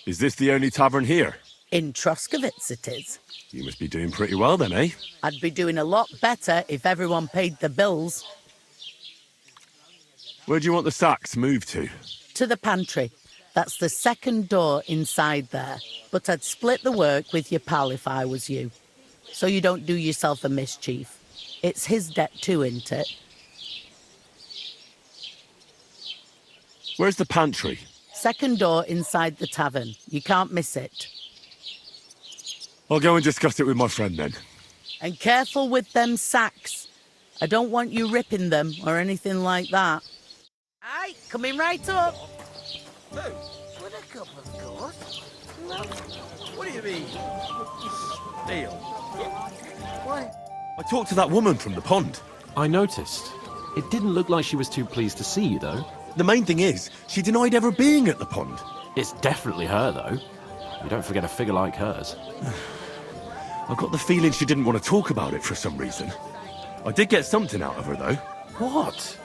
Is this the only tavern here? In Troskovitz it is. You must be doing pretty well then, eh? I'd be doing a lot better if everyone paid the bills. Where do you want the sacks moved to? To the pantry. That's the second door inside there. But I'd split the work with your pal if I was you. So you don't do yourself a mischief. It's his debt too, isn't it? Where's the pantry? Second door inside the tavern. You can't miss it. I'll go and discuss it with my friend then. And careful with them sacks. I don't want you ripping them or anything like that. Aye, coming right up. With a cup of course. What do you mean? Deal. What? I talked to that woman from the pond. I noticed. It didn't look like she was too pleased to see you, though. The main thing is, she denied ever being at the pond. It's definitely her, though. You don't forget a figure like hers. I got the feeling she didn't want to talk about it for some reason. I did get something out of her, though. What?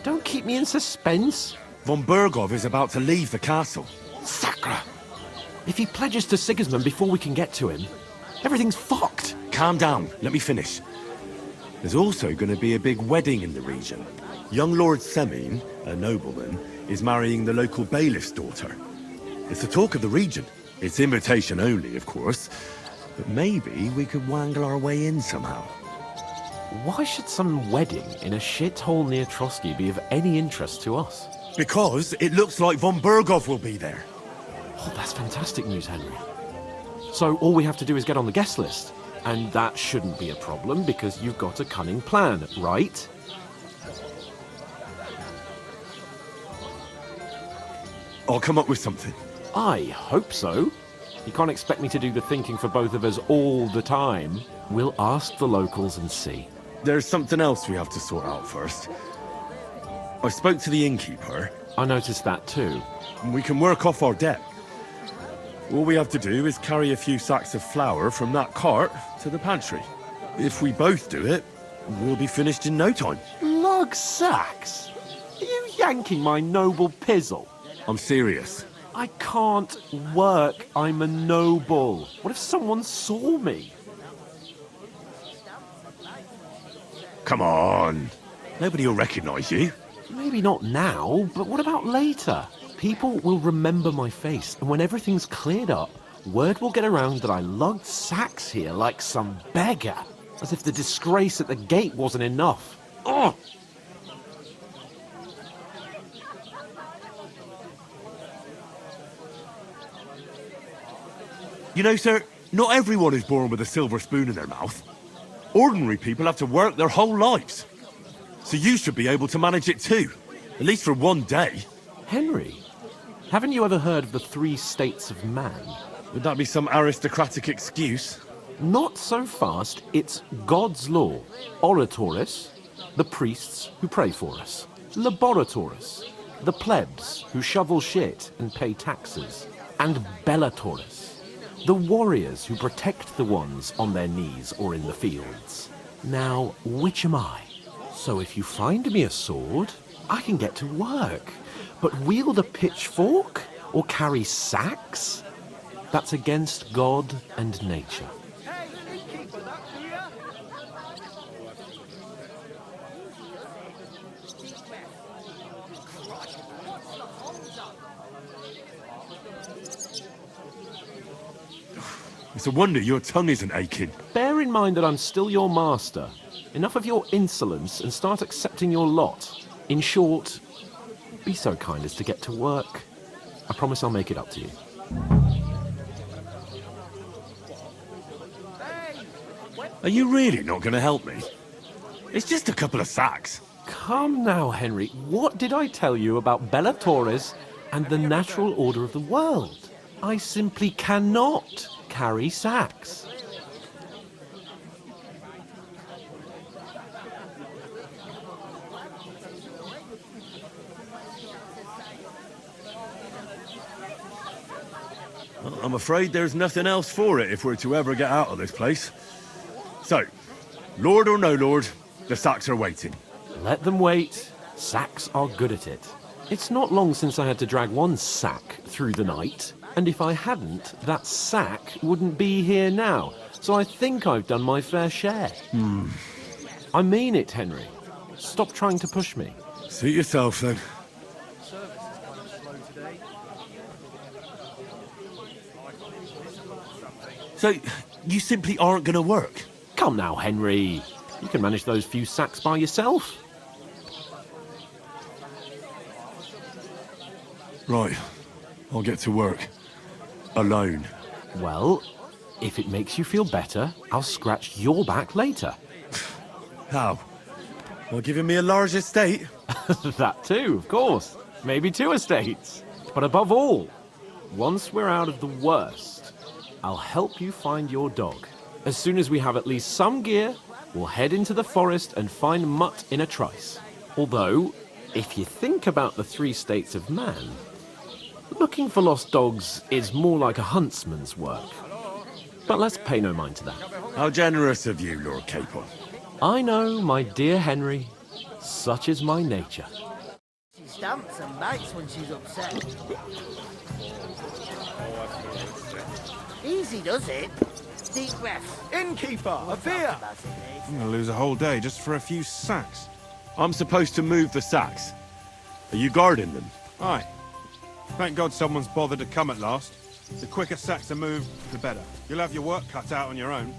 Don't keep me in suspense. Von Bergov is about to leave the castle. Sacre! If he pledges to Sigismund before we can get to him, everything's fucked. Calm down, let me finish. There's also going to be a big wedding in the region. Young Lord Semin, a nobleman, is marrying the local bailiff's daughter. It's the talk of the region. It's invitation only, of course. But maybe we could wangle our way in somehow. Why should some wedding in a shithole near Trotsky be of any interest to us? Because it looks like von Bergov will be there. Oh, that's fantastic news, Henry. So all we have to do is get on the guest list. And that shouldn't be a problem because you've got a cunning plan, right? I'll come up with something. I hope so. You can't expect me to do the thinking for both of us all the time. We'll ask the locals and see. There's something else we have to sort out first. I spoke to the innkeeper. I noticed that too. And we can work off our debt. All we have to do is carry a few sacks of flour from that cart to the pantry. If we both do it, we'll be finished in no time. Lug sacks? Are you yanking my noble pizzle? I'm serious. I can't work. I'm a noble. What if someone saw me? Come on. Nobody will recognize you. Maybe not now, but what about later? People will remember my face, and when everything's cleared up, word will get around that I lugged sacks here like some beggar. As if the disgrace at the gate wasn't enough. Ugh! You know, sir, not everyone is born with a silver spoon in their mouth. Ordinary people have to work their whole lives. So you should be able to manage it too. At least for one day. Henry, haven't you ever heard of the 3 states of man? Would that be some aristocratic excuse? Not so fast. It's God's law. Oratoris, the priests who pray for us. Laboratoris, the plebs who shovel shit and pay taxes. And Bellatoris, the warriors who protect the ones on their knees or in the fields. Now, which am I? So if you find me a sword, I can get to work. But wield a pitchfork or carry sacks? That's against God and nature. It's a wonder your tongue isn't aching. Bear in mind that I'm still your master. Enough of your insolence and start accepting your lot. In short, be so kind as to get to work. I promise I'll make it up to you. Are you really not going to help me? It's just a couple of sacks. Come now, Henry. What did I tell you about Bellatoris and the natural order of the world? I simply cannot carry sacks. Well, I'm afraid there's nothing else for it if we're to ever get out of this place. So, Lord or no Lord, the sacks are waiting. Let them wait. Sacks are good at it. It's not long since I had to drag one sack through the night. And if I hadn't, that sack wouldn't be here now. So I think I've done my fair share. I mean it, Henry. Stop trying to push me. Suit yourself, then. So, you simply aren't going to work? Come now, Henry. You can manage those few sacks by yourself. Right. I'll get to work. Alone. Well, if it makes you feel better, I'll scratch your back later. How? Well, giving me a large estate? That too, of course. Maybe 2 estates. But above all, once we're out of the worst, I'll help you find your dog. As soon as we have at least some gear, we'll head into the forest and find Mutt in a trice. Although, if you think about the 3 states of man, looking for lost dogs is more like a huntsman's work. But let's pay no mind to that. How generous of you, Lord Capon. I know, my dear Henry. Such is my nature. She stamps and bites when she's upset. Easy does it. Deep breath. Innkeeper, a beer! I'm gonna lose a whole day just for a few sacks. I'm supposed to move the sacks. Are you guarding them? Aye. Thank God someone's bothered to come at last. The quicker sacks are moved, the better. You'll have your work cut out on your own.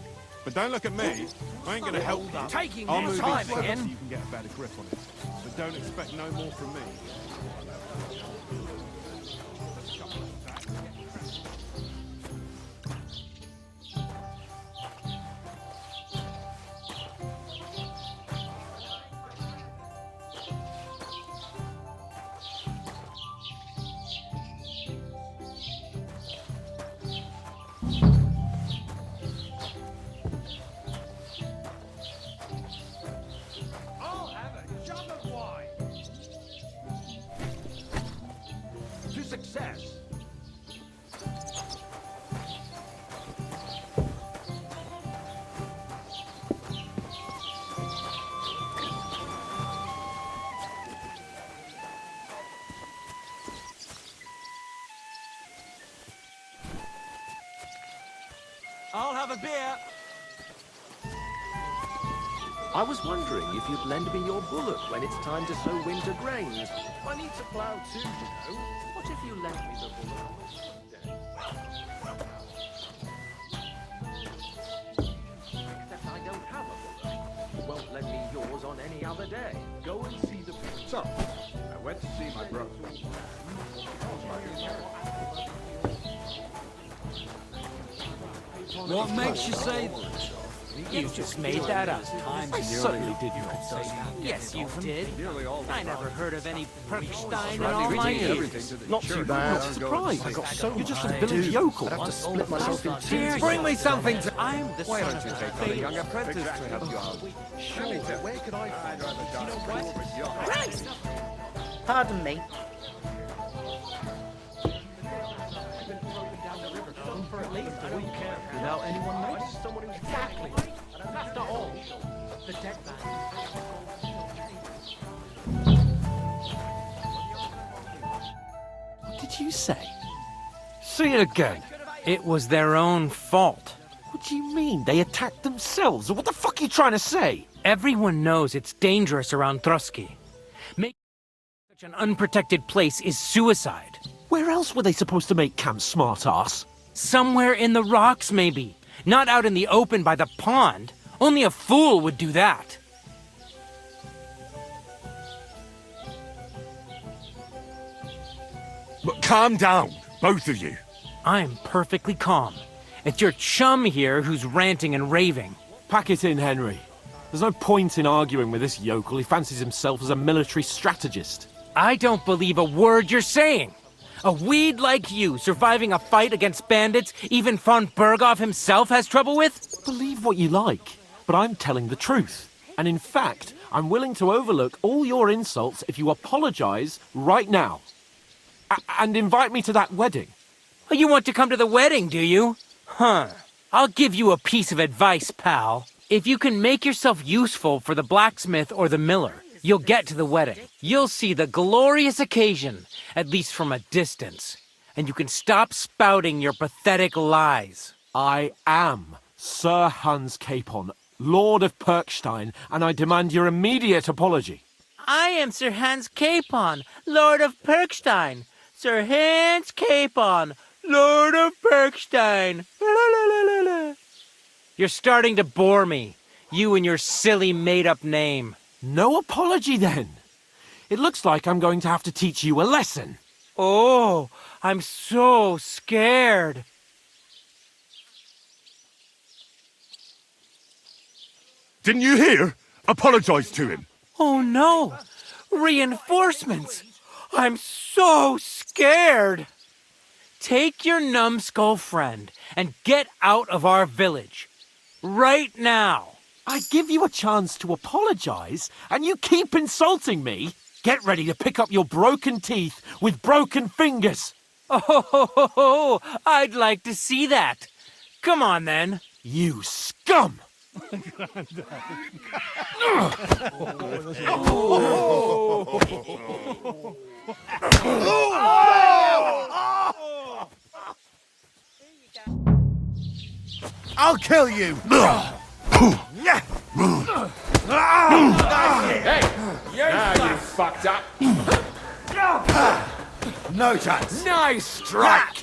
But don't look at me. I ain't gonna help you. Taking I'll their move time it slow again. so you can get a better grip on it. But don't expect no more from me. I'll have a jug of wine. To success. I'll have a beer. I was wondering if you'd lend me your bullock when it's time to sow winter grains. I need to plough too, you know. What if you lent me the bullock? Except I don't have a bullock. You won't lend me yours on any other day. Go and see the prince. So, I went to see my brother. What makes you say You just made that up. I certainly did not say that. Yes, you did. I never heard of any Perkstein in Running all my everything years. to the Not too church. bad. Not surprised. You're just a village yokel. I'd have to split myself in two. Bring me something to... I'm the Why son don't you of take the on a faith. young apprentice to help you out? Surely, where could I find Right. Pardon me. Without anyone noticing someone who's exactly. After all, the deck band. What did you say? Say it again. it was their own fault? What do you mean? They attacked themselves? What the fuck are you trying to say? Everyone knows it's dangerous around Trusky. Making such an unprotected place is suicide. Where else were they supposed to make camp, smartass? Somewhere in the rocks, maybe. Not out in the open by the pond. Only a fool would do that. But calm down, both of you. I'm perfectly calm. It's your chum here who's ranting and raving. Pack it in, Henry. There's no point in arguing with this yokel. He fancies himself as a military strategist. I don't believe a word you're saying. A weed like you surviving a fight against bandits even von Berghoff himself has trouble with? Believe what you like, but I'm telling the truth. And in fact, I'm willing to overlook all your insults if you apologize right now. And invite me to that wedding. Oh, you want to come to the wedding, do you? Huh. I'll give you a piece of advice, pal. If you can make yourself useful for the blacksmith or the miller, you'll get to the wedding. You'll see the glorious occasion, at least from a distance. and you can stop spouting your pathetic lies. I am Sir Hans Capon, Lord of Perkstein, and I demand your immediate apology. I am Sir Hans Capon, Lord of Perkstein. Sir Hans Capon, Lord of Perkstein. La, la, la, la, la. You're starting to bore me, you and your silly made-up name. No apology, then. It looks like I'm going to have to teach you a lesson. Oh, I'm so scared. Didn't you hear? Apologize to him. Oh no! Reinforcements! I'm so scared! Take your numbskull friend and get out of our village. Right now! I give you a chance to apologize, and you keep insulting me? Get ready to pick up your broken teeth with broken fingers. Oh, I'd like to see that. Come on then. You scum! I'll kill you! Now you fucked up. No chance. Nice strike!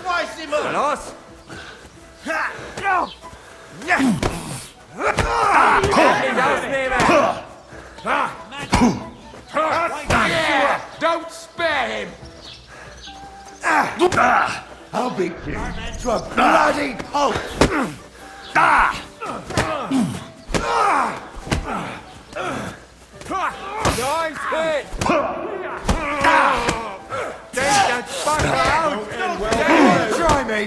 Slice him up! Nice. Yeah, don't spare him. I'll beat you to a bloody pulp! Nice hit. Take that fucker out. Try me!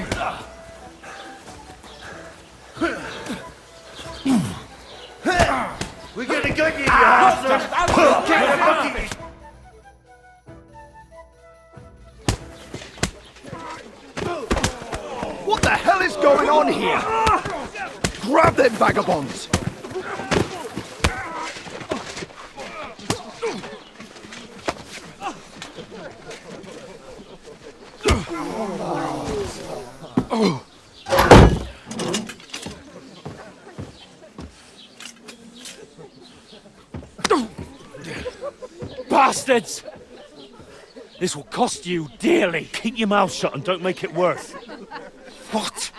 We're gonna get you, you bastard! What the hell is going on here? Grab them vagabonds! Bastards! This will cost you dearly. Keep your mouth shut and don't make it worse. What?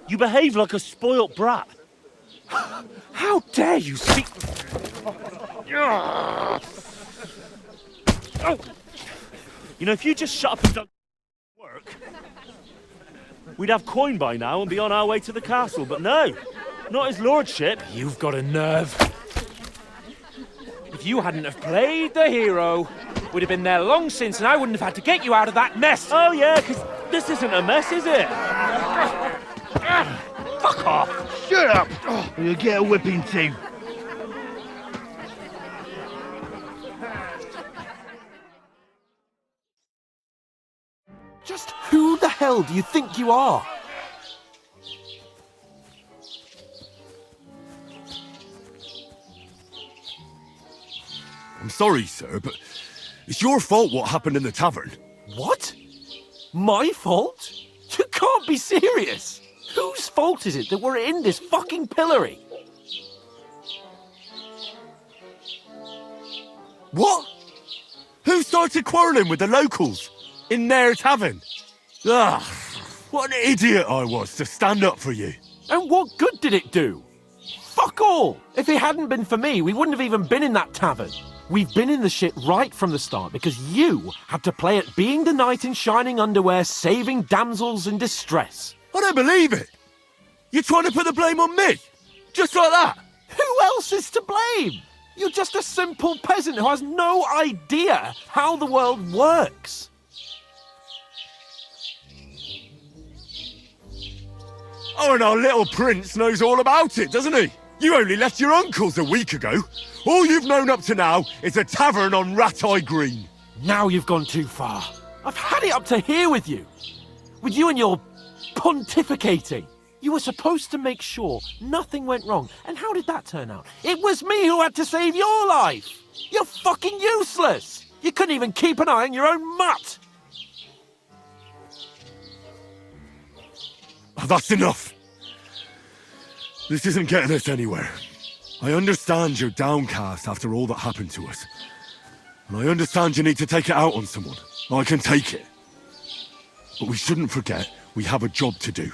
You behave like a spoilt brat. How dare you speak... You know, if you just shut up and don't work, we'd have coin by now and be on our way to the castle, but no, not his lordship. You've got a nerve. If you hadn't have played the hero, we'd have been there long since and I wouldn't have had to get you out of that mess. Oh yeah, because this isn't a mess, is it? Fuck off. Shut up! Or you'll get a whipping too. Just who the hell do you think you are? I'm sorry, sir, but it's your fault what happened in the tavern. What? My fault? You can't be serious! Whose fault is it that we're in this fucking pillory? What? Who started quarrelling with the locals in their tavern? Ah, what an idiot I was to stand up for you. And what good did it do? Fuck all! If it hadn't been for me, we wouldn't have even been in that tavern. We've been in the shit right from the start because you had to play at being the knight in shining underwear, saving damsels in distress. I don't believe it. You're trying to put the blame on me? Just like that? Who else is to blame? You're just a simple peasant who has no idea how the world works. Oh, and our little prince knows all about it, doesn't he? You only left your uncle's a week ago. All you've known up to now is a tavern on Rat-Eye Green. Now you've gone too far. I've had it up to here with you. With you and your pontificating. You were supposed to make sure nothing went wrong. And how did that turn out? It was me who had to save your life. You're fucking useless. You couldn't even keep an eye on your own mutt. Oh, that's enough. This isn't getting us anywhere. I understand you're downcast after all that happened to us. And I understand you need to take it out on someone. I can take it. But we shouldn't forget we have a job to do.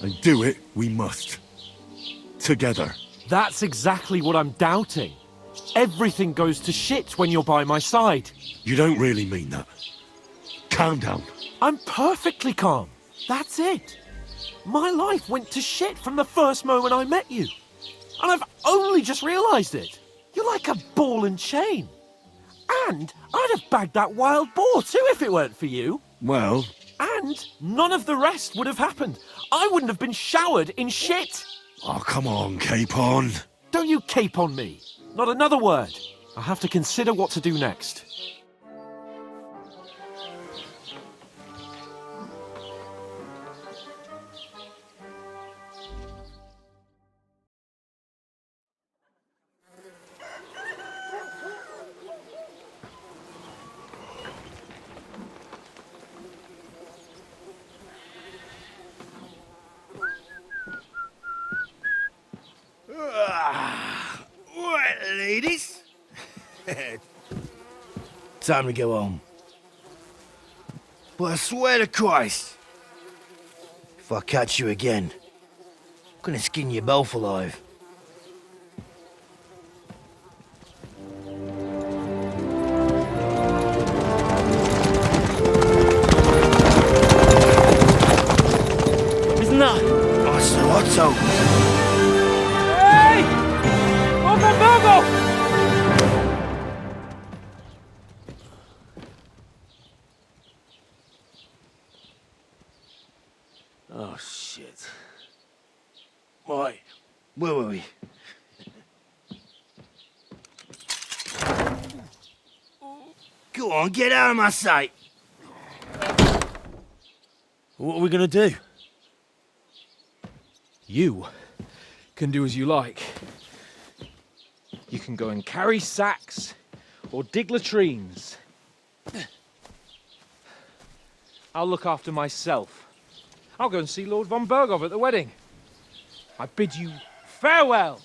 And do it we must. Together. That's exactly what I'm doubting. Everything goes to shit when you're by my side. You don't really mean that. Calm down. I'm perfectly calm. That's it. My life went to shit from the first moment I met you. And I've only just realised it. You're like a ball and chain. And I'd have bagged that wild boar too if it weren't for you. Well... And none of the rest would have happened. I wouldn't have been showered in shit. Oh, come on, Capon. Don't you cape on me. Not another word. I have to consider what to do next. Right, ladies. Time to go home. But I swear to Christ, if I catch you again, I'm gonna skin you both alive. Isn't that? Oh, so Otto. Hey! Open Virgo! Oh, shit. Right, where were we? Go on, get out of my sight. What are we gonna do? You can do as you like. You can go and carry sacks or dig latrines. I'll look after myself. I'll go and see Lord von Bergov at the wedding. I bid you farewell.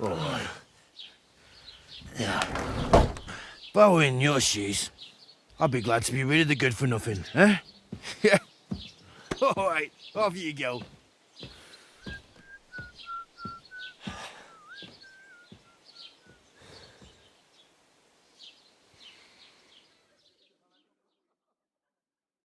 Oh. Yeah. If I were in your shoes, I'd be glad to be rid of the good for nothing, eh? Yeah. All right, off you go.